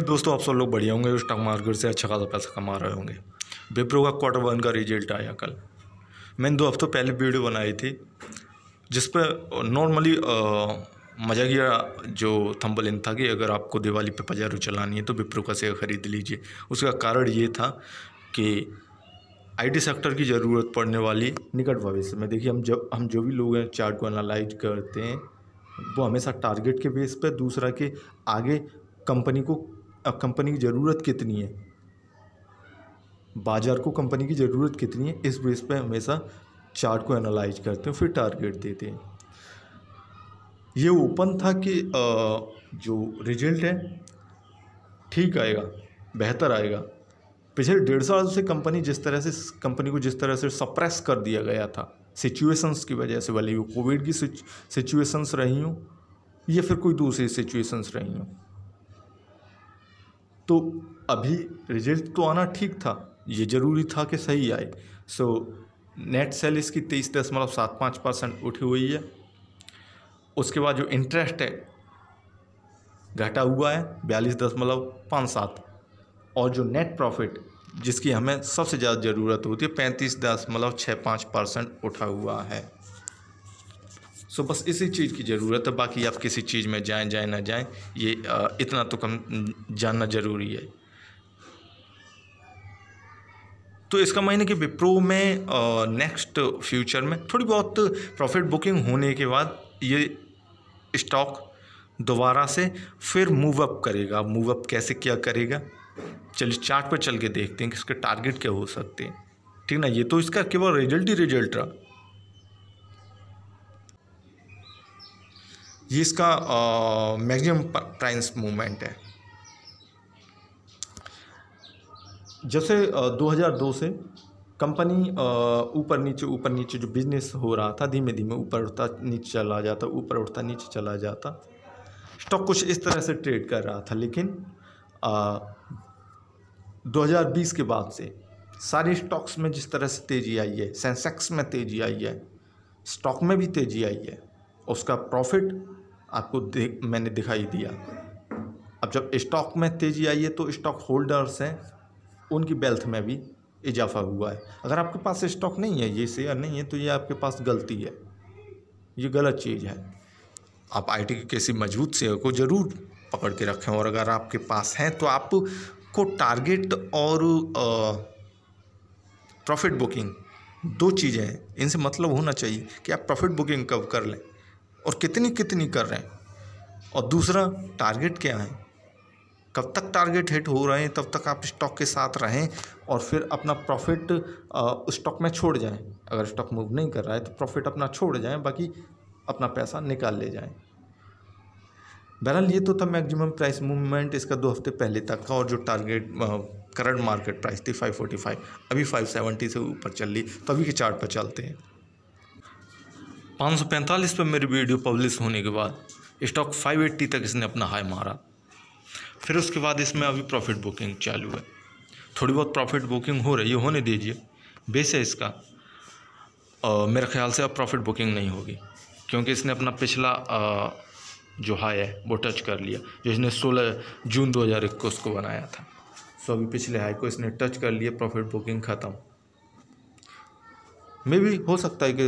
दोस्तों, आप सब लोग बढ़िया होंगे, स्टॉक मार्केट से अच्छा खासा पैसा कमा रहे होंगे। विप्रो का Q1 का रिजल्ट आया कल। मैंने 2 हफ्तों पहले वीडियो बनाई थी जिस पर नॉर्मली मजाकिया जो थंबनेल था कि अगर आपको दिवाली पे पजारू चलानी है तो विप्रो का शेयर खरीद लीजिए। उसका कारण ये था कि आईटी सेक्टर की ज़रूरत पड़ने वाली निकट भविष्य में, देखिए हम जो भी लोग हैं चार्ट को एनालाइज करते हैं वो हमेशा टारगेट के बेस पे, दूसरा के आगे कंपनी की ज़रूरत कितनी है, बाज़ार को कंपनी की ज़रूरत कितनी है, इस बेस पे हमेशा चार्ट को एनालाइज करते हैं, फिर टारगेट देते हैं। ये ओपन था कि जो रिजल्ट है ठीक आएगा, बेहतर आएगा। पिछले 1.5 साल से कंपनी को जिस तरह से सप्रेस कर दिया गया था सिचुएशंस की वजह से, भले वो कोविड की सिचुएशंस रही हों या फिर कोई दूसरी सिचुएशंस रही हों, तो अभी रिजल्ट तो आना ठीक था, ये ज़रूरी था कि सही आए। नेट सेल इसकी 23.75% उठी हुई है। उसके बाद जो इंटरेस्ट है घटा हुआ है 42.57, और जो नेट प्रॉफिट जिसकी हमें सबसे ज़्यादा ज़रूरत होती है 35.65% उठा हुआ है। बस इसी चीज़ की ज़रूरत है, बाकी आप किसी चीज़ में जाएं ना जाएं, ये इतना तो कम जानना ज़रूरी है। तो इसका मायने कि विप्रो में नेक्स्ट फ्यूचर में थोड़ी बहुत प्रॉफिट बुकिंग होने के बाद ये स्टॉक दोबारा से फिर मूव अप करेगा। मूव अप कैसे क्या करेगा, चलिए चार्ट पर चल के देखते हैं कि इसके टारगेट क्या हो सकते हैं, ठीक ना। ये तो इसका केवल रिजल्ट ही रिजल्ट रहा। ये इसका मैक्सिमम प्राइस मूवमेंट है। जैसे 2002 से कंपनी ऊपर नीचे जो बिजनेस हो रहा था, धीमे धीमे ऊपर उठता नीचे चला जाता, ऊपर उठता नीचे चला जाता, स्टॉक कुछ इस तरह से ट्रेड कर रहा था। लेकिन 2020 के बाद से सारे स्टॉक्स में जिस तरह से तेज़ी आई है, सेंसेक्स में तेज़ी आई है, स्टॉक में भी तेज़ी आई है, उसका प्रॉफिट आपको मैंने दिखाई दिया। अब जब स्टॉक में तेज़ी आई है तो स्टॉक होल्डर्स हैं, उनकी वेल्थ में भी इजाफा हुआ है। अगर आपके पास स्टॉक नहीं है, ये शेयर नहीं है, तो ये आपके पास गलती है, ये गलत चीज़ है। आप आईटी की किसी मजबूत शेयर को ज़रूर पकड़ के रखें, और अगर आपके पास हैं तो आपको टारगेट और प्रॉफिट बुकिंग 2 चीज़ें हैं, इनसे मतलब होना चाहिए कि आप प्रॉफिट बुकिंग कब कर लें और कितनी कर रहे हैं, और दूसरा टारगेट क्या है, कब तक टारगेट हिट हो रहे हैं तब तक आप स्टॉक के साथ रहें, और फिर अपना प्रॉफिट स्टॉक में छोड़ जाएं। अगर स्टॉक मूव नहीं कर रहा है तो प्रॉफिट अपना छोड़ जाएं, बाकी अपना पैसा निकाल ले जाएं। बहरहाल ये तो था मैक्सिमम प्राइस मूवमेंट इसका 2 हफ्ते पहले तक का, और जो टारगेट करंट मार्केट प्राइस थी 545, अभी 570 से ऊपर चल रही। तो अभी के चार्ट पर चलते हैं। 545 पर मेरी वीडियो पब्लिश होने के बाद स्टॉक 580 तक इसने अपना हाई मारा। फिर उसके बाद इसमें अभी प्रॉफिट बुकिंग चालू है, थोड़ी बहुत प्रॉफिट बुकिंग हो रही है, होने दीजिए। बेस है इसका, मेरे ख्याल से अब प्रॉफिट बुकिंग नहीं होगी, क्योंकि इसने अपना पिछला जो हाई है वो टच कर लिया, जो इसने 16 जून 2021 को बनाया था। अभी पिछले हाई को इसने टच कर लिया, प्रॉफिट बुकिंग ख़त्म। में भी हो सकता है कि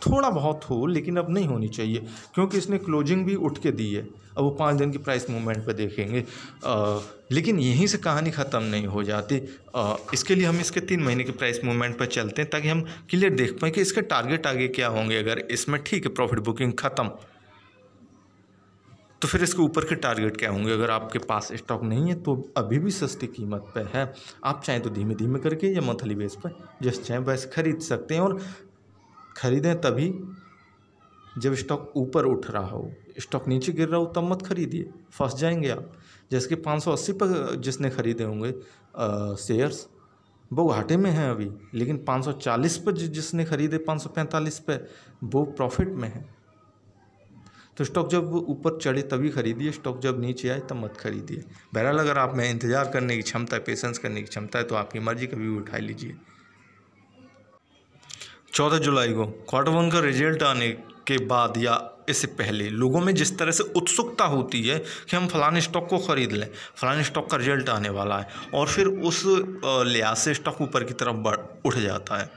थोड़ा बहुत हो, लेकिन अब नहीं होनी चाहिए, क्योंकि इसने क्लोजिंग भी उठ के दी है। अब वो 5 दिन की प्राइस मूवमेंट पे देखेंगे, लेकिन यहीं से कहानी ख़त्म नहीं हो जाती। इसके लिए हम इसके 3 महीने की प्राइस मूवमेंट पर चलते हैं, ताकि हम क्लियर देख पाएँ कि इसके टारगेट आगे क्या होंगे। अगर इसमें ठीक है प्रॉफिट बुकिंग ख़त्म, तो फिर इसके ऊपर के टारगेट क्या होंगे। अगर आपके पास स्टॉक नहीं है तो अभी भी सस्ती कीमत पे है, आप चाहें तो धीमे धीमे करके या मंथली बेस पर जैसे चाहें वैसे खरीद सकते हैं, और ख़रीदें तभी जब स्टॉक ऊपर उठ रहा हो। स्टॉक नीचे गिर रहा हो तब मत खरीदिए, फंस जाएंगे आप। जैसे कि 580 पर जिसने ख़रीदे होंगे शेयर्स, वो घाटे में हैं अभी, लेकिन 540 पर जिसने ख़रीदे 545 पे, वो प्रॉफिट में है। तो स्टॉक जब ऊपर चढ़े तभी खरीदिए, स्टॉक जब नीचे आए तब मत खरीदिए। बहरहाल अगर आप में इंतज़ार करने की क्षमता है, पेशेंस करने की क्षमता है, तो आपकी मर्ज़ी, कभी भी उठा लीजिए। 14 जुलाई को Q1 का रिजल्ट आने के बाद या इससे पहले लोगों में जिस तरह से उत्सुकता होती है कि हम फलाने स्टॉक को ख़रीद लें, फलाने स्टॉक का रिजल्ट आने वाला है, और फिर उस लिहाज से स्टॉक ऊपर की तरफ उठ जाता है।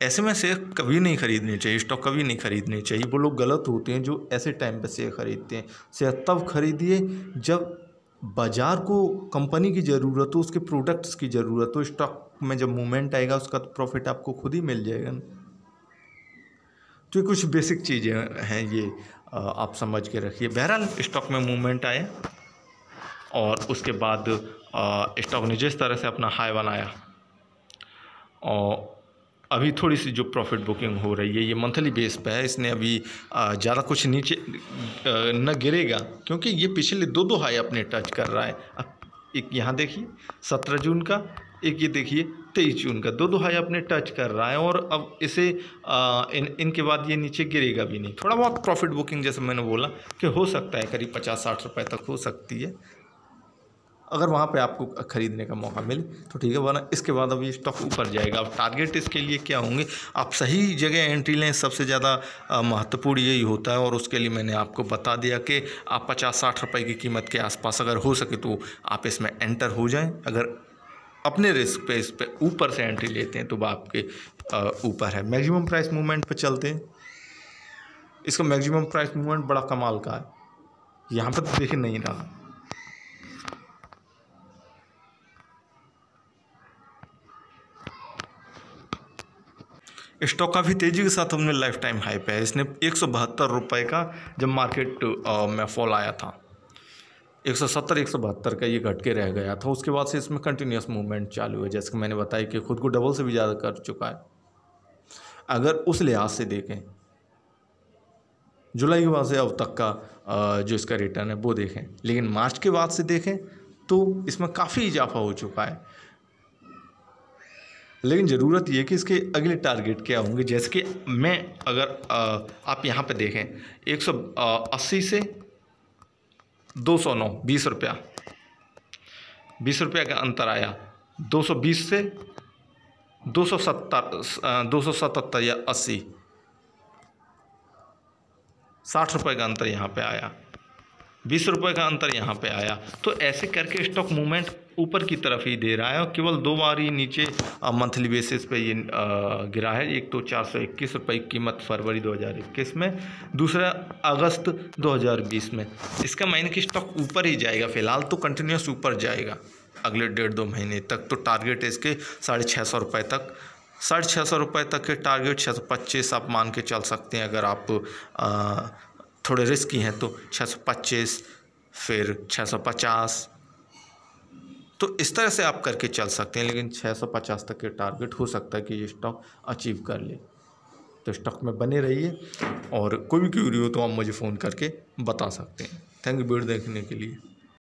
ऐसे में शेयर कभी नहीं खरीदनी चाहिए, स्टॉक कभी नहीं खरीदनी चाहिए। वो लोग गलत होते हैं जो ऐसे टाइम पे शेयर खरीदते हैं। शेयर तब खरीदिए जब बाज़ार को कंपनी की ज़रूरत हो, उसके प्रोडक्ट्स की ज़रूरत हो। स्टॉक में जब मूवमेंट आएगा उसका तो प्रॉफिट आपको खुद ही मिल जाएगा ना। तो कुछ बेसिक चीज़ें हैं ये, आप समझ के रखिए। बहरहाल स्टॉक में मूवमेंट आए और उसके बाद स्टॉक ने जिस तरह से अपना हाई बनाया, और अभी थोड़ी सी जो प्रॉफिट बुकिंग हो रही है ये मंथली बेस पे है। इसने अभी ज़्यादा कुछ नीचे न गिरेगा, क्योंकि ये पिछले दो हाई अपने टच कर रहा है। अब एक यहाँ देखिए 17 जून का, एक ये देखिए 23 जून का, दो हाई अपने टच कर रहा है। और अब इसे इनके बाद ये नीचे गिरेगा भी नहीं। थोड़ा बहुत प्रॉफिट बुकिंग जैसे मैंने बोला कि हो सकता है, करीब 50-60 रुपये तक हो सकती है, अगर वहाँ पे आपको ख़रीदने का मौका मिले तो ठीक है, वरना इसके बाद अब ये स्टॉक ऊपर जाएगा। अब टारगेट इसके लिए क्या होंगे, आप सही जगह एंट्री लें, सबसे ज़्यादा महत्वपूर्ण यही होता है। और उसके लिए मैंने आपको बता दिया कि आप 50-60 रुपये की कीमत के आसपास अगर हो सके तो आप इसमें एंटर हो जाएं। अगर अपने रिस्क पे इस पर ऊपर से एंट्री लेते हैं तो वह आपके ऊपर है। मैक्सिमम प्राइस मूवमेंट पर चलते हैं। इसका मैक्सिमम प्राइस मूवमेंट बड़ा कमाल का है, यहाँ पर तो देख नहीं रहा। स्टॉक काफ़ी तेज़ी के साथ अपने लाइफ टाइम हाई पे है। इसने 172 रुपये का जब मार्केट में फॉल आया था, 170-172 का ये घट के रह गया था। उसके बाद से इसमें कंटिन्यूस मूवमेंट चालू है, जैसे कि मैंने बताया कि खुद को डबल से भी ज़्यादा कर चुका है। अगर उस लिहाज से देखें, जुलाई के बाद से अब तक का जो इसका रिटर्न है वो देखें, लेकिन मार्च के बाद से देखें तो इसमें काफ़ी इजाफा हो चुका है। लेकिन ज़रूरत ये कि इसके अगले टारगेट क्या होंगे। जैसे कि मैं अगर आप यहाँ पे देखें 180 से 209, 20 रुपया, 20 रुपया का अंतर आया। 220 से 277 या 80, 60 रुपये का अंतर यहाँ पे आया, 20 रुपये का अंतर यहाँ पे आया। तो ऐसे करके स्टॉक मूवमेंट ऊपर की तरफ ही दे रहा है, और केवल 2 बार ही नीचे मंथली बेसिस पे ये गिरा है। एक तो 421 रुपये की कीमत फरवरी 2021 में, दूसरा अगस्त 2020 में। इसका मायने कि स्टॉक ऊपर ही जाएगा, फिलहाल तो कंटिन्यूस ऊपर जाएगा अगले 1.5-2 महीने तक। तो टारगेट है इसके 650 रुपये तक, 650 रुपये तक के टारगेट 625 आप मान के चल सकते हैं। अगर आप थोड़े रिस्की हैं तो 625, फिर 650, तो इस तरह से आप करके चल सकते हैं। लेकिन 650 तक के टारगेट हो सकता है कि ये स्टॉक अचीव कर ले। तो स्टॉक में बने रहिए, और कोई भी क्वेरी हो तो आप मुझे फ़ोन करके बता सकते हैं। थैंक यू वीडियो देखने के लिए।